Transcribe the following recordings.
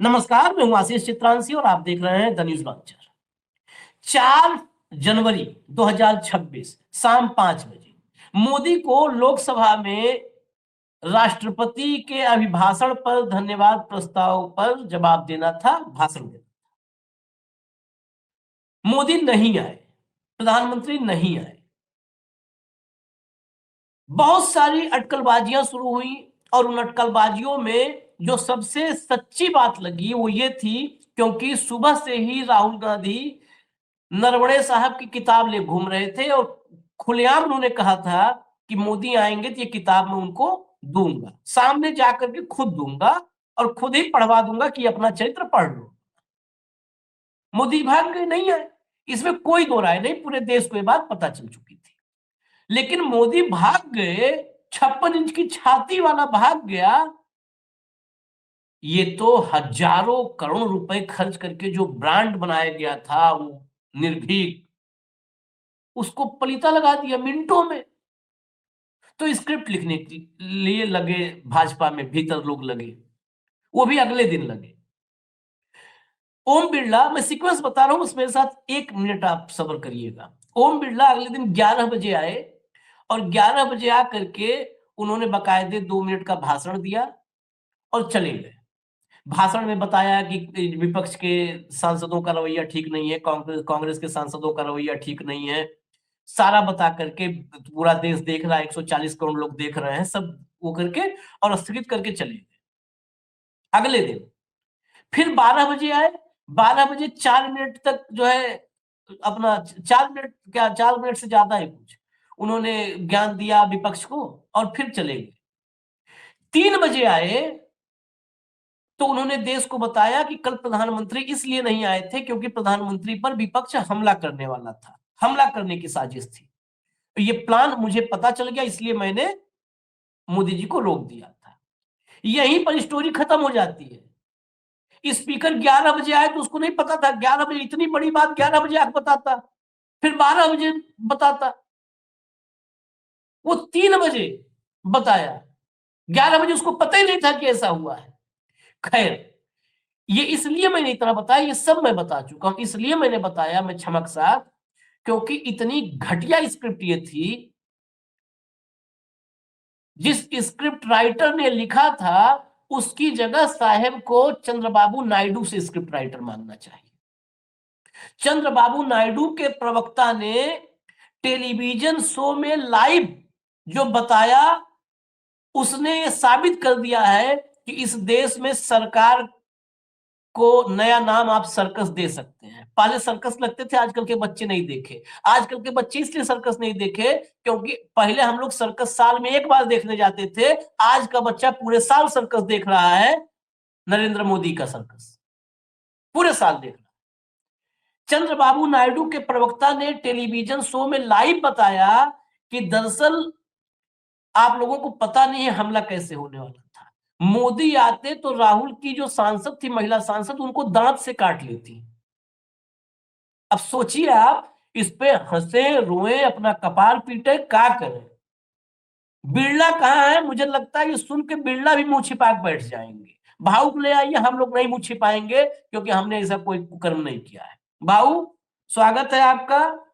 नमस्कार, मैं हूं आशीष चित्रांशी और आप देख रहे हैं द न्यूज लॉन्चर। 4 जनवरी 2026 शाम 5 बजे मोदी को लोकसभा में राष्ट्रपति के अभिभाषण पर धन्यवाद प्रस्ताव पर जवाब देना था, भाषण देना। मोदी नहीं आए, प्रधानमंत्री नहीं आए। बहुत सारी अटकलबाजियां शुरू हुई और उन अटकलबाजियों में जो सबसे सच्ची बात लगी वो ये थी, क्योंकि सुबह से ही राहुल गांधी नरवणे साहब की किताब ले घूम रहे थे और खुलेआम उन्होंने कहा था कि मोदी आएंगे तो ये किताब मैं उनको दूंगा, सामने जाकर के खुद दूंगा और खुद ही पढ़वा दूंगा कि अपना चरित्र पढ़ लो। मोदी भाग गए, नहीं आए, इसमें कोई दो राय नहीं, पूरे देश को ये बात पता चल चुकी थी। लेकिन मोदी भाग गए, 56 इंच की छाती वाला भाग गया। ये तो हजारों करोड़ रुपए खर्च करके जो ब्रांड बनाया गया था, वो निर्भीक, उसको पलीता लगा दिया मिनटों में। तो स्क्रिप्ट लिखने के लिए लगे, भाजपा में भीतर लोग लगे, वो भी अगले दिन लगे। ओम बिरला, मैं सीक्वेंस बता रहा हूं, बस मेरे साथ 1 मिनट आप सब्र करिएगा। ओम बिरला अगले दिन 11 बजे आए और 11 बजे आकर के उन्होंने बाकायदे 2 मिनट का भाषण दिया और चले गए। भाषण में बताया कि विपक्ष के सांसदों का रवैया ठीक नहीं है, कांग्रेस के सांसदों का रवैया ठीक नहीं है, सारा बता करके पूरा देश देख रहा है, 140 करोड़ लोग देख रहे हैं, सब वो करके और स्थगित करके चले गए। अगले दिन फिर 12 बजे आए, 12 बजे 4 मिनट तक जो है अपना 4 मिनट, क्या 4 मिनट से ज्यादा है कुछ, उन्होंने ज्ञान दिया विपक्ष को और फिर चले गए। 3 बजे आए तो उन्होंने देश को बताया कि कल प्रधानमंत्री इसलिए नहीं आए थे क्योंकि प्रधानमंत्री पर विपक्ष हमला करने वाला था, हमला करने की साजिश थी। तो ये प्लान मुझे पता चल गया, इसलिए मैंने मोदी जी को रोक दिया था। यहीं पर स्टोरी खत्म हो जाती है। स्पीकर 11 बजे आए तो उसको नहीं पता था, 11 बजे इतनी बड़ी बात 11 बजे आके बताता, फिर 12 बजे बताता, वो 3 बजे बताया, 11 बजे उसको पता ही नहीं था कि ऐसा हुआ है। खैर, ये इसलिए मैंने इतना बताया, ये सब मैं बता चुका हूं, इसलिए मैंने बताया मैं क्षमक साथ, क्योंकि इतनी घटिया स्क्रिप्ट ये थी। जिस स्क्रिप्ट राइटर ने लिखा था उसकी जगह साहेब को चंद्रबाबू नायडू से स्क्रिप्ट राइटर मांगना चाहिए। चंद्रबाबू नायडू के प्रवक्ता ने टेलीविजन शो में लाइव जो बताया, उसने ये साबित कर दिया है कि इस देश में सरकार को नया नाम आप सर्कस दे सकते हैं। पहले सर्कस लगते थे, आजकल के बच्चे नहीं देखे। आजकल के बच्चे इसलिए सर्कस नहीं देखे क्योंकि पहले हम लोग सर्कस साल में एक बार देखने जाते थे, आज का बच्चा पूरे साल सर्कस देख रहा है। नरेंद्र मोदी का सर्कस पूरे साल देख रहा है। चंद्रबाबू नायडू के प्रवक्ता ने टेलीविजन शो में लाइव बताया कि दरअसल आप लोगों को पता नहीं है हमला कैसे होने वाला था। मोदी आते तो राहुल की जो सांसद थी, महिला सांसद, उनको दांत से काट लेती। अब सोचिए आप, इस पे हंसे रोए, अपना कपाल पीटे, क्या करें। बिरला कहाँ है? मुझे लगता है ये सुन के बिरला भी मुंह छिपा के बैठ जाएंगे। भाऊ को ले आइए, हम लोग नहीं मुंह छिपाएंगे क्योंकि हमने ऐसा कोई कुकर्म नहीं किया है। भाऊ, स्वागत है आपका।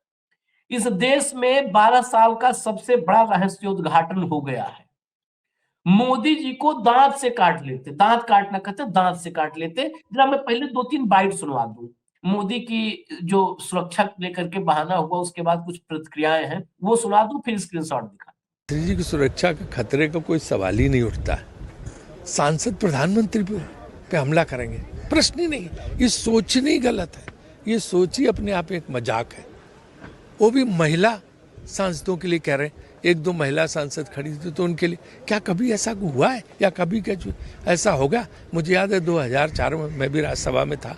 इस देश में 12 साल का सबसे बड़ा रहस्योद्घाटन हो गया है। मोदी जी को दांत से काट लेते, दांत काटना कहते, दांत से काट लेते। जरा मैं पहले 2-3 बाइट सुनवा दूं। मोदी की जो सुरक्षा लेकर के बहाना हुआ, उसके बाद कुछ प्रतिक्रियाएं हैं, वो सुना दूं, फिर स्क्रीनशॉट दिखा। जी की सुरक्षा के खतरे का कोई सवाल ही नहीं उठता है। सांसद प्रधानमंत्री पे हमला करेंगे, प्रश्न ही नहीं। ये सोचनी ही गलत है, ये सोच ही अपने आप एक मजाक है। वो भी महिला सांसदों के लिए कह रहे हैं। 1-2 महिला सांसद खड़ी थी तो उनके लिए क्या कभी ऐसा हुआ है या कभी क्या ऐसा होगा? मुझे याद है 2004 में मैं भी राज्यसभा में था,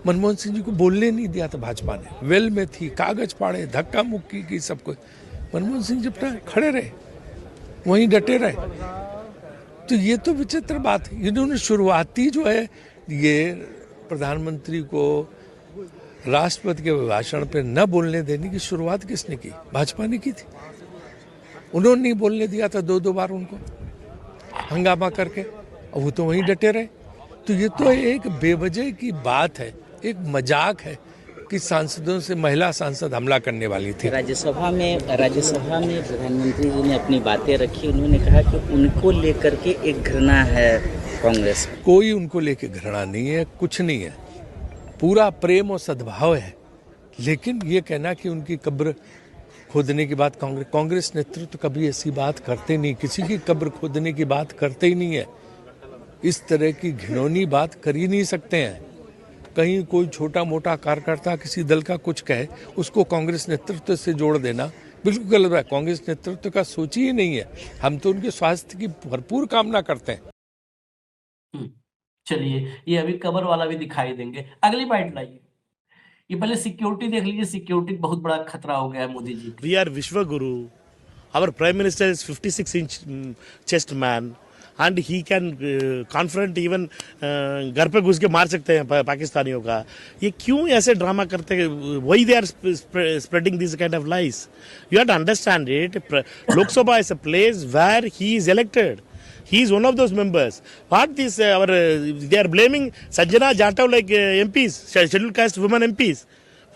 मनमोहन सिंह जी को बोलने नहीं दिया था भाजपा ने। वेल में थी, कागज फाड़े, धक्का मुक्की की, सब कुछ। मनमोहन सिंह जी खड़े रहे, वहीं डटे रहे। तो ये तो विचित्र बात है। इन्होंने शुरुआती जो है ये प्रधानमंत्री को राष्ट्रपति के भाषण पे न बोलने देने की शुरुआत किसने की? भाजपा ने की थी। उन्होंने नहीं बोलने दिया था 2-2 बार उनको, हंगामा करके, और वो तो वहीं डटे रहे। तो ये तो एक बेवजह की बात है, एक मजाक है कि सांसदों से महिला सांसद हमला करने वाली थी। राज्यसभा में प्रधानमंत्री जी ने अपनी बातें रखी। उन्होंने कहा कि उनको लेकर के एक घृणा है कांग्रेस में। कोई उनको लेके घृणा नहीं है, कुछ नहीं है, पूरा प्रेम और सद्भाव है। लेकिन ये कहना कि उनकी कब्र खोदने की बात, कांग्रेस नेतृत्व कभी ऐसी बात करते नहीं, किसी की कब्र खोदने की बात करते ही नहीं है। इस तरह की घिनौनी बात कर ही नहीं सकते हैं। कहीं कोई छोटा मोटा कार्यकर्ता किसी दल का कुछ कहे, उसको कांग्रेस नेतृत्व से जोड़ देना बिल्कुल गलत है। कांग्रेस नेतृत्व का सोच ही नहीं है। हम तो उनके स्वास्थ्य की भरपूर कामना करते हैं। चलिए, ये अभी कबर वाला भी दिखाई देंगे। अगली बाइट लाइए। ये पहले सिक्योरिटी देख लीजिए, सिक्योरिटी बहुत बड़ा खतरा हो गया है मोदी जी के। We are Vishwaguru. Our Prime Minister is 56-inch chest man, and he can confront even घर पे घुस के मार सकते हैं पाकिस्तानियों का। ये क्यों ऐसे ड्रामा करते हैं? Why they are spreading these kind of lies? You have to understand it. Lok Sabha is a place where he is elected. He is one of those members. What this they are blaming Sanjana Jatav like MPs, scheduled caste women MPs.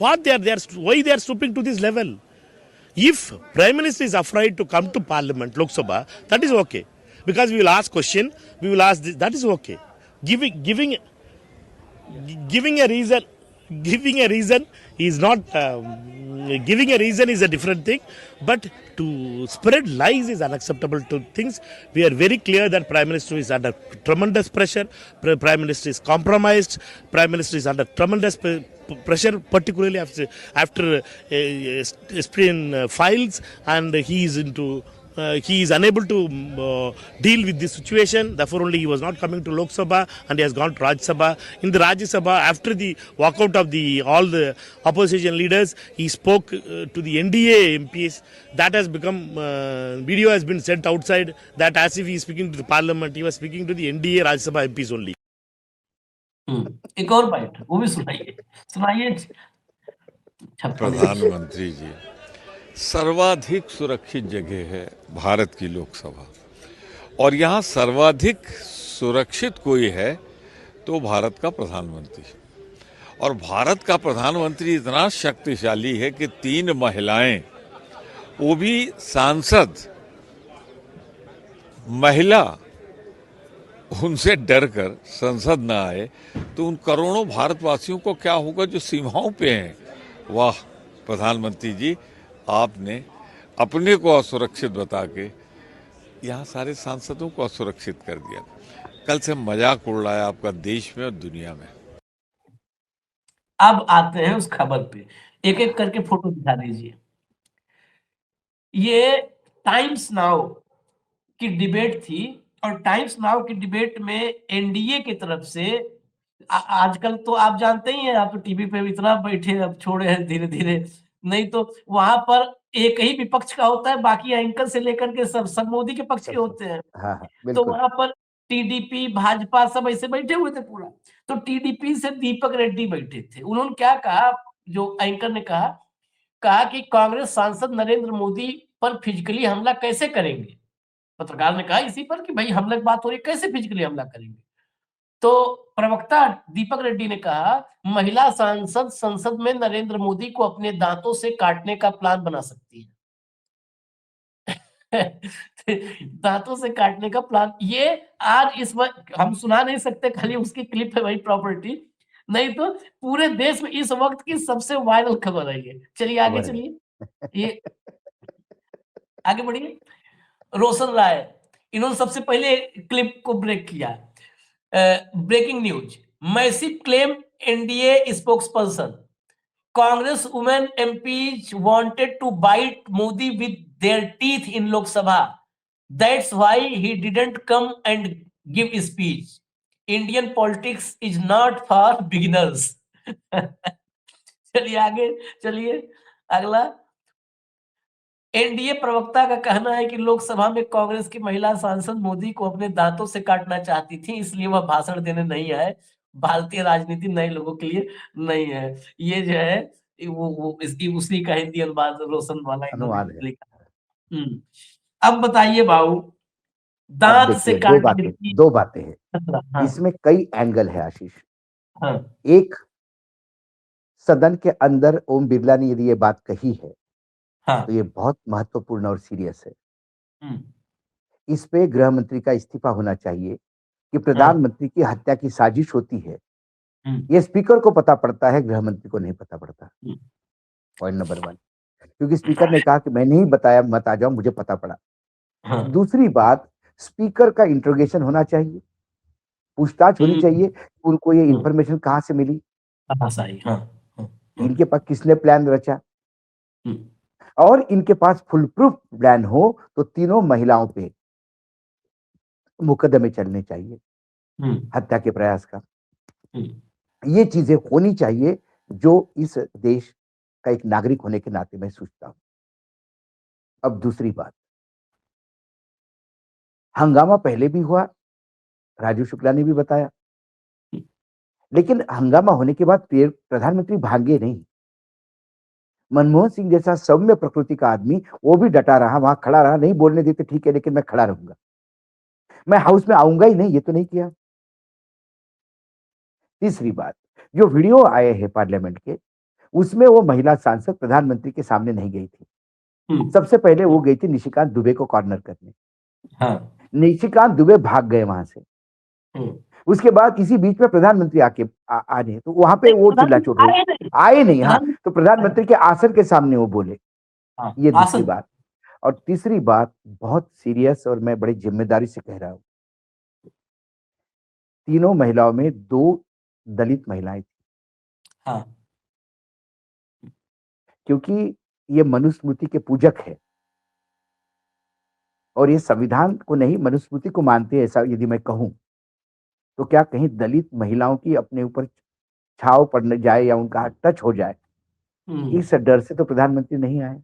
What they are why they are stooping to this level? If Prime Minister is afraid to come to Parliament, Lok Sabha, that is okay. Because we will ask question, we will ask this, that is okay. Giving a reason is not giving a reason is a different thing, but to spread lies is unacceptable to things. We are very clear that Prime Minister is under tremendous pressure. Prime Minister is compromised. Prime Minister is under tremendous pressure, particularly after SPN files, and he is unable to deal with this situation. Therefore, only he was not coming to Lok Sabha, and he has gone to Rajya Sabha. In the Rajya Sabha, after the walkout of all the opposition leaders, he spoke to the NDA MPs. That has become video has been sent outside that as if he is speaking to the Parliament, he was speaking to the NDA Rajya Sabha MPs only. एक और bite, वो भी सुनाइए। प्रधानमंत्री जी, सर्वाधिक सुरक्षित जगह है भारत की लोकसभा, और यहाँ सर्वाधिक सुरक्षित कोई है तो भारत का प्रधानमंत्री। और भारत का प्रधानमंत्री इतना शक्तिशाली है कि 3 महिलाएं, वो भी सांसद महिला, उनसे डरकर संसद न आए तो उन करोड़ों भारतवासियों को क्या होगा जो सीमाओं पे हैं। वाह प्रधानमंत्री जी, आपने अपने को असुरक्षित बता के यहाँ सारे सांसदों को असुरक्षित कर दिया। कल से मजाक उड़ रहा है आपका देश में और दुनिया में। अब आते हैं उस खबर पे, एक एक करके फोटो दिखा दीजिए। ये टाइम्स नाउ की डिबेट थी, और टाइम्स नाउ की डिबेट में एनडीए की तरफ से आजकल तो आप जानते ही हैं, आप तो टीवी पे इतना बैठे, अब छोड़े हैं धीरे धीरे, नहीं तो वहां पर एक ही विपक्ष का होता है, बाकी एंकर से लेकर के सब मोदी के पक्ष के होते हैं। तो वहां पर टीडीपी, भाजपा सब ऐसे बैठे हुए थे पूरा। तो टीडीपी से दीपक रेड्डी बैठे थे। उन्होंने क्या कहा, जो एंकर ने कहा कि कांग्रेस सांसद नरेंद्र मोदी पर फिजिकली हमला कैसे करेंगे। पत्रकार ने कहा इसी पर कि भाई हमले की बात हो रही है, कैसे फिजिकली हमला करेंगे। तो प्रवक्ता दीपक रेड्डी ने कहा, महिला सांसद संसद में नरेंद्र मोदी को अपने दांतों से काटने का प्लान बना सकती है। दांतों से काटने का प्लान, ये आज इस वक्त हम सुना नहीं सकते, खाली उसकी क्लिप है वही प्रॉपर्टी, नहीं तो पूरे देश में इस वक्त की सबसे वायरल खबर है ये। चलिए आगे चलिए, ये आगे बढ़िए। रोशन राय, इन्होंने सबसे पहले क्लिप को ब्रेक किया। Breaking news, massive claim NDA spokesperson, Congress women MPs wanted to bite Modi with their teeth in Lok Sabha, that's why he didn't come and give speech, Indian politics is not for beginners. चलिए आगे चलिए, अगला। NDA प्रवक्ता का कहना है कि लोकसभा में कांग्रेस की महिला सांसद मोदी को अपने दांतों से काटना चाहती थी, इसलिए वह भाषण देने नहीं आए। भारतीय राजनीति नए लोगों के लिए नहीं है। ये जो है वो इसकी उसी का हिंदी अनुवाद रोशन वाला लिखा। अब बताइए बाबू, अब दांत से देखिए, काट लेती दो बातें हैं, खतरा। हाँ, इसमें कई एंगल है आशीष। हाँ, एक, सदन के अंदर ओम बिरला ने यदि ये बात कही है हाँ, तो ये बहुत महत्वपूर्ण और सीरियस है। हम्म, इस पे गृह मंत्री का इस्तीफा होना चाहिए कि हाँ, प्रधानमंत्री की हत्या की साजिश होती है। हम्म, ये स्पीकर को पता पड़ता है, गृह मंत्री को नहीं पता पड़ता। हम्म, पॉइंट नंबर 1, क्योंकि स्पीकर ने कहा कि मैंने ही बताया, मत आ जाओ, मुझे पता पड़ा। हाँ, दूसरी बात, स्पीकर का इंट्रोगेशन होना चाहिए, पूछताछ होनी चाहिए कि उनको ये हम्म, इंफॉर्मेशन कहाँ से मिली, कहाँ से आई? हाँ, हाँ, हाँ, इनके पास किसने प्लान रचा, हम्म, और इनके पास फुल प्रूफ प्लान हो तो तीनों महिलाओं पे मुकदमे चलने चाहिए हम्म, हत्या के प्रयास का। हम्म, ये चीजें होनी चाहिए जो इस देश का एक नागरिक होने के नाते मैं सोचता हूं। अब दूसरी बात, हंगामा पहले भी हुआ, राजू शुक्ला ने भी बताया, लेकिन हंगामा होने के बाद प्रधानमंत्री भागे नहीं। मनमोहन सिंह जैसा सौम्य प्रकृति का आदमी, वो भी डटा रहा, वहां खड़ा रहा, नहीं बोलने देते ठीक है, लेकिन मैं खड़ा रहूंगा, मैं हाउस में आऊंगा ही नहीं, ये तो नहीं किया। तीसरी बात, जो वीडियो आए हैं पार्लियामेंट के, उसमें वो महिला सांसद प्रधानमंत्री के सामने नहीं गई थी। सबसे पहले वो गई थी निशिकांत दुबे को कॉर्नर करने। हाँ, निशिकांत दुबे भाग गए वहां से। हम्म, उसके बाद इसी बीच में प्रधानमंत्री आने, तो वहां पे नहीं, वो चिल्ला प्रधानमंत्री चोट हुई, आए नहीं, आए नहीं। हाँ, तो प्रधानमंत्री प्रधानमंत्री के आसन के सामने वो बोले। हाँ, ये दूसरी आसन, बात। और तीसरी बात बहुत सीरियस, और मैं बड़ी जिम्मेदारी से कह रहा हूं, तीनों महिलाओं में 2 दलित महिलाएं थी, हाँ, क्योंकि ये मनुस्मृति के पूजक है और ये संविधान को नहीं मनुस्मृति को मानते हैं। ऐसा यदि मैं कहूं तो क्या कहीं दलित महिलाओं की अपने ऊपर छाव पड़ने जाए या उनका हाथ टच हो जाए, हम्म, इस डर से तो प्रधानमंत्री नहीं आए।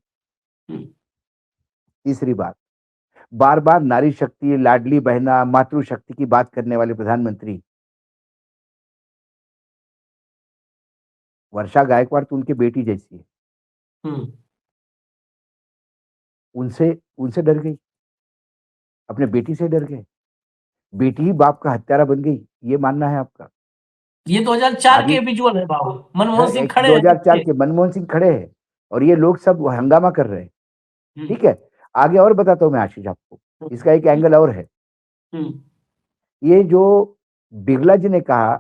हम्म, तीसरी बात, बार बार नारी शक्ति, लाडली बहना, मातृशक्ति की बात करने वाले प्रधानमंत्री, वर्षा गायकवाड़ तो उनकी बेटी जैसी है, हम्म, उनसे उनसे डर गई, अपने बेटी से डर गए, बेटी ही बाप का हत्यारा बन गई, ये मानना है आपका? ये 2004 आगे के विजुअल है बाबू, मनमोहन सिंह खड़े हैं 2004 पीछे। के मनमोहन सिंह खड़े हैं और ये लोग सब हंगामा कर रहे हैं। हम्म, ठीक है, आगे और बताता हूं मैं आशीष आपको, इसका एक एंगल और है। हम्म, ये जो बिरला जी ने कहा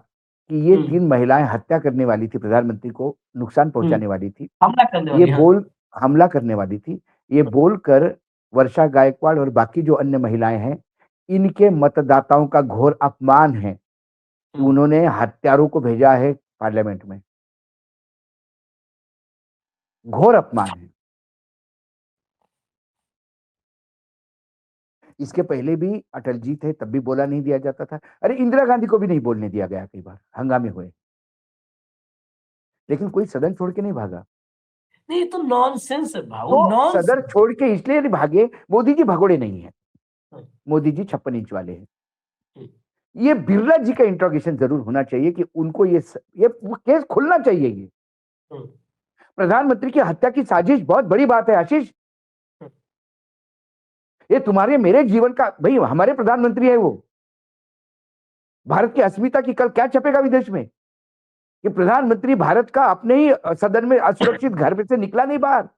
कि ये हम्म, 3 महिलाएं हत्या करने वाली थी, प्रधानमंत्री को नुकसान पहुंचाने वाली थी, हमला करने ये वाली, हाँ, बोल हमला करने वाली थी, ये बोलकर वर्षा गायकवाड़ और बाकी जो अन्य महिलाएं हैं, इनके मतदाताओं का घोर अपमान है कि उन्होंने हत्यारों को भेजा है पार्लियामेंट में। घोर अपमान है। इसके पहले भी अटल जी थे, तब भी बोला नहीं दिया जाता था। अरे इंदिरा गांधी को भी नहीं बोलने दिया गया, कई बार हंगामे हुए, लेकिन कोई सदन छोड़ के नहीं भागा। नहीं, ये तो नॉनसेंस है भाऊ, तो सदन नॉनसेंस। छोड़ के इसलिए नहीं भागे, मोदी जी भगोड़े नहीं है, मोदी जी 56 इंच वाले हैं। ये बिरला जी का इंट्रोगेशन जरूर होना चाहिए कि उनको ये केस खुलना चाहिए। ये प्रधानमंत्री की हत्या की साजिश बहुत बड़ी बात है आशीष। ये तुम्हारे मेरे जीवन का, भाई हमारे प्रधानमंत्री है वो, भारत की अस्मिता की कल क्या छपेगा विदेश में कि प्रधानमंत्री भारत का अपने ही सदन में असुरक्षित घर में से निकला नहीं बाहर।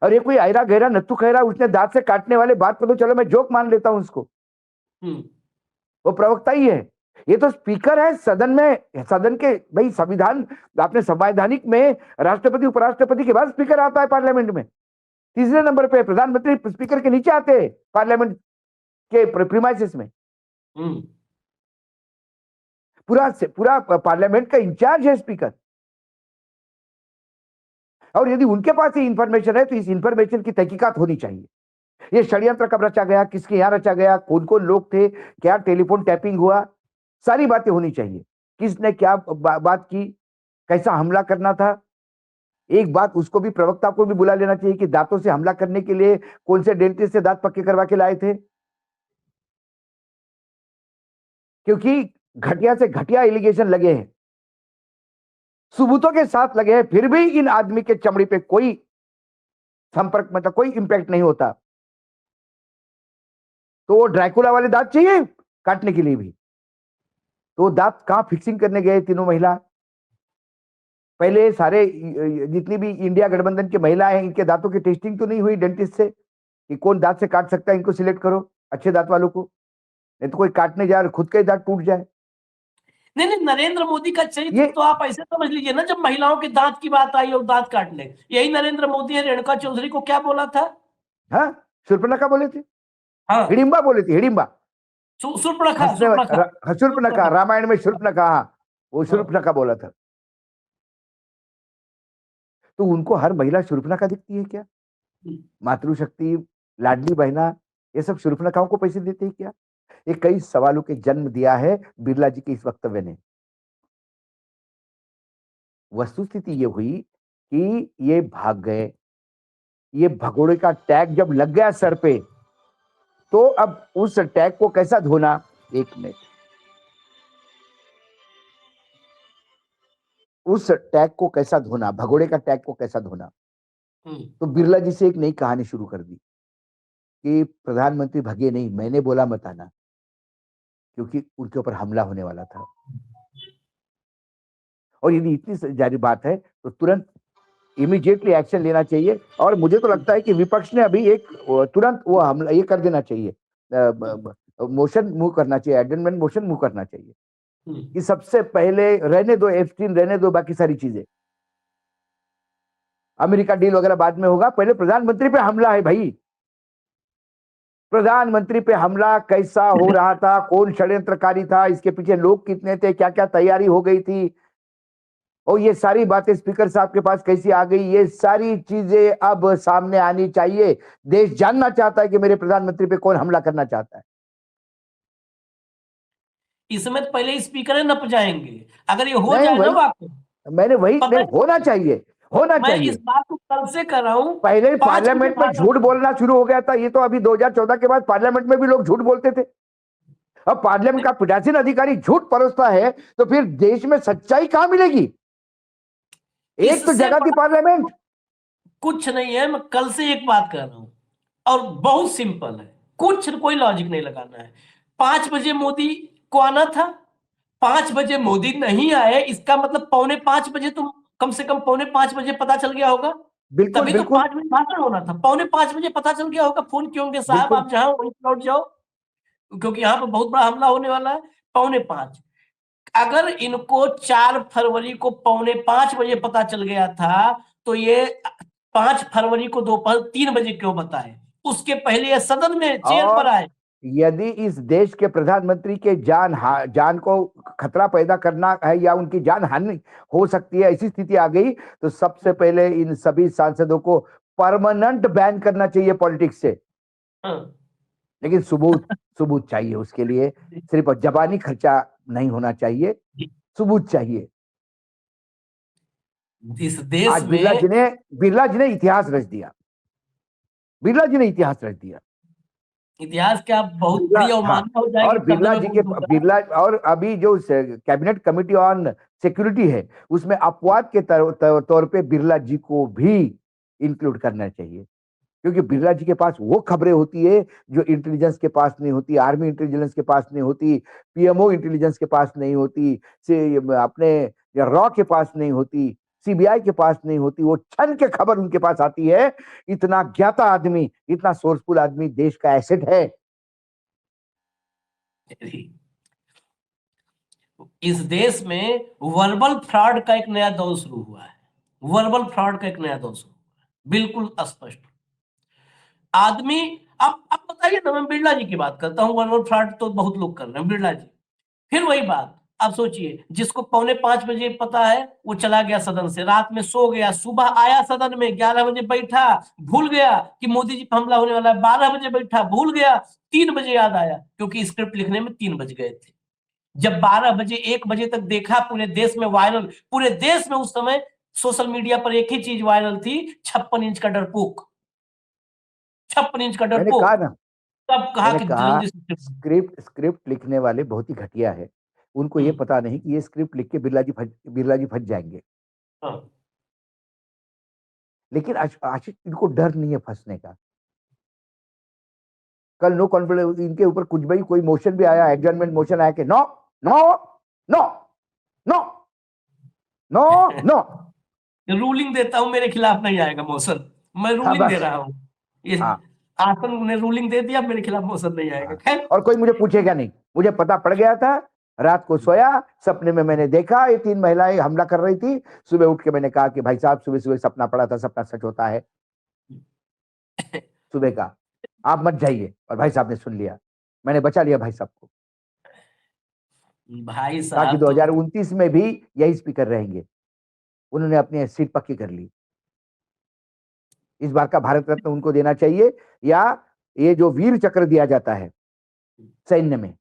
और ये कोई आयरा गहरा नत्थु खैरा, उसने दांत से काटने वाले बात को तो चलो मैं जोक मान लेता हूं उसको, वो प्रवक्ता ही है। ये तो स्पीकर है सदन में, सदन के, भाई संविधान, आपने संवैधानिक में राष्ट्रपति उपराष्ट्रपति के बाद स्पीकर आता है पार्लियामेंट में, तीसरे नंबर पे प्रधानमंत्री स्पीकर के नीचे आते हैं पार्लियामेंट के प्रीमाइसेस में। पूरा पार्लियामेंट का इंचार्ज है स्पीकर, और यदि उनके पास ये इंफॉर्मेशन है तो इस इंफॉर्मेशन की तहकीकात होनी चाहिए। ये षड्यंत्र कब रचा गया, किसके यहां रचा गया, कौन कौन लोग थे, क्या टेलीफोन टैपिंग हुआ, सारी बातें होनी चाहिए। किसने क्या बात की, कैसा हमला करना था। एक बात उसको भी, प्रवक्ता को भी बुला लेना चाहिए कि दांतों से हमला करने के लिए कौन से डेंटिस्ट से दांत पक्के करवा के लाए थे, क्योंकि घटिया से घटिया एलिगेशन लगे हैं, सबूतों के साथ लगे हैं, फिर भी इन आदमी के चमड़ी पे कोई संपर्क, मतलब कोई इंपैक्ट नहीं होता। तो वो ड्रैकुला वाले दांत चाहिए काटने के लिए भी। तो वो दांत कहाँ फिक्सिंग करने गए तीनों महिला? पहले सारे जितनी भी इंडिया गठबंधन की महिलाएं हैं, इनके दांतों की टेस्टिंग तो नहीं हुई डेंटिस्ट से कि कौन दांत से काट सकता है, इनको सिलेक्ट करो अच्छे दांत वालों को, नहीं तो कोई काटने जाए और खुद का ही दांत टूट जाए। नहीं नहीं, नरेंद्र मोदी का चरित्र ये तो आप ऐसे समझ लीजिए ना, जब महिलाओं के दांत की बात आई और दांत काटने, यही नरेंद्र मोदी ने रेणुका चौधरी को क्या बोला था? हाँ, शूर्पणखा बोले थे, हाँ, हिडिंबा बोले थे, हिडिंबा। शूर्पणखा, हंसने शूर्पणखा, शूर्पणखा, रामायण में शूर्पणखा, हाँ, वो हाँ। शूर्पणखा बोला था। तो उनको हर महिला शूर्पणखा दिखती है क्या? मातृशक्ति, लाडली बहना, ये सब शूर्पणखाओं को पैसे देते हैं क्या? ये कई सवालों के जन्म दिया है बिरला जी के इस वक्तव्य ने। वस्तुस्थिति ये हुई कि ये भाग गए, ये भगोड़े का टैग जब लग गया सर पे, तो अब उस टैग को कैसा धोना? एक मिनट, उस टैग को कैसा धोना, भगोड़े का टैग को कैसा धोना? तो बिरला जी से एक नई कहानी शुरू कर दी कि प्रधानमंत्री भगे नहीं, मैंने बोला मत आना, क्योंकि उनके ऊपर हमला होने वाला था। और यदि इतनी जारी बात है तो तुरंत इमीडिएटली एक्शन लेना चाहिए। और मुझे तो लगता है कि विपक्ष ने अभी एक तुरंत वो हमला ये कर देना चाहिए, मोशन मूव करना चाहिए, एडजमेंट मोशन मूव करना चाहिए कि सबसे पहले रहने दो एफस्टीन, रहने दो बाकी सारी चीजें, अमेरिका डील वगैरह बाद में होगा, पहले प्रधानमंत्री पे हमला है भाई। प्रधानमंत्री पे हमला कैसा हो रहा था, कौन षड्यंत्रकारी था, इसके पीछे लोग कितने थे, क्या क्या तैयारी हो गई थी, और ये सारी बातें स्पीकर साहब के पास कैसी आ गई, ये सारी चीजें अब सामने आनी चाहिए। देश जानना चाहता है कि मेरे प्रधानमंत्री पे कौन हमला करना चाहता है। इसमें तो पहले स्पीकर नप जाएंगे अगर ये हो नहीं जाए ना वही, वाकई। मैंने वही पता नहीं, है, होना चाहिए, होना मैं चाहिए। इस बात को कल से कर रहा हूं। पहले 5 बजे पार्लियामेंट में भागा झूठ बोलना शुरू हो गया था, ये तो अभी 2014 के बाद पार्लियामेंट में भी लोग झूठ बोलते थे। अब पार्लियामेंट का पीठासीन अधिकारी झूठ परोसता है तो फिर देश में सच्चाई कहां मिलेगी? एक तो इससे जगह थी बड़ा पार्लियामेंट। कुछ नहीं है। मैं कल से एक बात कर रहा हूं और बहुत सिंपल है, कुछ कोई लॉजिक नहीं लगाना है। 5 बजे मोदी को आना था, 5 बजे मोदी नहीं आए, इसका मतलब 4:45 बजे तुम, कम से कम 4:45 बजे पता चल गया होगा। बिल्कुल तभी तो बिल्कुल 5 बजे भाषण होना था, 4:45 बजे पता चल गया होगा। फोन किए होंगे, साहब बिल्कुल। आप जहां वहीं लौट जाओ क्योंकि यहाँ पर बहुत बड़ा हमला होने वाला है। 4:45, अगर इनको 4 फरवरी को 4:45 बजे पता चल गया था, तो ये 5 फरवरी को दोपहर 3 बजे क्यों बताए? उसके पहले ये सदन में चेयर पर और आए। यदि इस देश के प्रधानमंत्री के जान को खतरा पैदा करना है या उनकी जान हानि हो सकती है, ऐसी स्थिति आ गई, तो सबसे पहले इन सभी सांसदों को परमानेंट बैन करना चाहिए पॉलिटिक्स से। हाँ। लेकिन सबूत, सबूत चाहिए उसके लिए, सिर्फ जबानी खर्चा नहीं होना चाहिए, सबूत चाहिए। इस देश आज में बिरला जी ने इतिहास रच दिया, बिरला जी ने इतिहास रच दिया। इतिहास क्या बहुत बिरला, बड़ी हाँ, अवमानना हो और जाएगी तब भी बिरला मैं जी बोल के दूंगा। बिरला और अभी जो कैबिनेट कमेटी ऑन सिक्योरिटी है, उसमें अपवाद के तौर पे बिरला जी को भी इंक्लूड करना चाहिए, क्योंकि बिरला जी के पास वो खबरें होती है जो इंटेलिजेंस के पास नहीं होती, आर्मी इंटेलिजेंस के पास नहीं होती, पीएमओ इंटेलिजेंस के पास नहीं होती, से अपने रॉ के पास नहीं होती, सीबीआई के पास नहीं होती। वो क्षण के खबर उनके पास आती है। इतना ज्ञाता आदमी, इतना सोर्सफुल आदमी देश का एसेट है। इस देश में वर्बल फ्रॉड का एक नया दौर शुरू हुआ है। वर्बल फ्रॉड का एक नया दौर शुरू हुआ है, बिल्कुल स्पष्ट। आदमी, अब बताइए ना, मैं बिरला जी की बात करता हूँ, वर्बल फ्रॉड तो बहुत लोग कर रहे हैं, बिरला जी फिर वही बात। आप सोचिए, जिसको 4:45 बजे पता है, वो चला गया सदन से, रात में सो गया, सुबह आया सदन में, 11 बजे बैठा, भूल गया कि मोदी जी पर हमला होने वाला है, 12 बजे बैठा, भूल गया, 3 बजे याद आया, क्योंकि स्क्रिप्ट लिखने में 3 बज गए थे। जब 12 बजे 1 बजे तक देखा, पूरे देश में वायरल, पूरे देश में उस समय सोशल मीडिया पर एक ही चीज वायरल थी, 56 इंच का डरपोक, 56 इंच का मैंने कहा डरपोक। ना, तब कहा मैंने कि कहा जल्दी से स्क्रिप्ट लिखने वाले बहुत ही घटिया है। उनको ये पता नहीं कि ये स्क्रिप्ट लिख के बिरला जी फंस जाएंगे। हाँ। लेकिन आशिक, इनको डर नहीं है फंसने का। कल नो कॉन्फिडेंस इनके ऊपर कुछ भी कोई मोशन भी आया, एडजर्नमेंट मोशन आया कि no no no no no no, ruling देता हूं, मेरे खिलाफ नहीं आएगा मोशन, मैं हाँ रूलिंग दे बस, रहा हूँ। ये हाँ आसन ने रूलिंग दे दिया, मेरे खिलाफ मोशन नहीं आएगा। खैर, और कोई मुझे पूछेगा नहीं, मुझे पता पड़ गया था। रात को सोया, सपने में मैंने देखा ये 3 महिलाएं हमला कर रही थी। सुबह उठ के मैंने कहा कि भाई साहब सुबह सुबह सपना पड़ा था, सपना सच होता है। सुबह का आप मत जाइए, और भाई साहब ने सुन लिया, मैंने बचा लिया भाई साहब को, भाई ताकि साहब तो 2029 में भी यही स्पीकर रहेंगे। उन्होंने अपनी सीट पक्की कर ली। इस बार का भारत रत्न उनको देना चाहिए, या ये जो वीर चक्र दिया जाता है सैन्य में,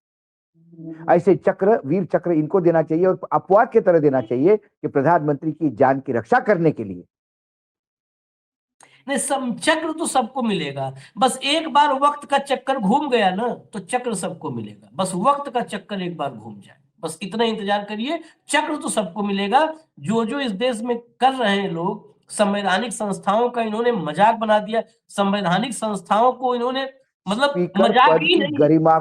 ऐसे चक्र, वीर चक्र इनको देना चाहिए, और अपवाद की तरह देना चाहिए कि प्रधानमंत्री की जान की रक्षा करने के लिए। नहीं, चक्र तो सबको मिलेगा, बस एक बार वक्त का चक्कर घूम गया ना तो चक्र सबको मिलेगा। बस वक्त का चक्कर एक बार घूम जाए, बस इतना इंतजार करिए, चक्र तो सबको मिलेगा। जो जो इस देश में कर रहे हैं लोग, संवैधानिक संस्थाओं का इन्होंने मजाक बना दिया, संवैधानिक संस्थाओं को इन्होंने मतलब स्पीकर मजाक पद ही की नहीं, गरिमा,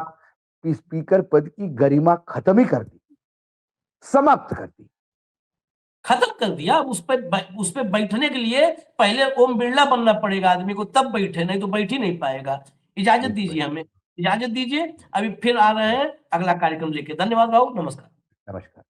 स्पीकर पद की गरिमा खत्म ही कर दी, समाप्त कर दी। खत्म कर दिया। उस पे बैठने के लिए पहले ओम बिरला बनना पड़ेगा आदमी को, तब बैठे, नहीं तो बैठ ही नहीं पाएगा। इजाजत दीजिए, हमें इजाजत दीजिए, अभी फिर आ रहे हैं अगला कार्यक्रम लेके। धन्यवाद भाऊ, नमस्कार। नमस्कार।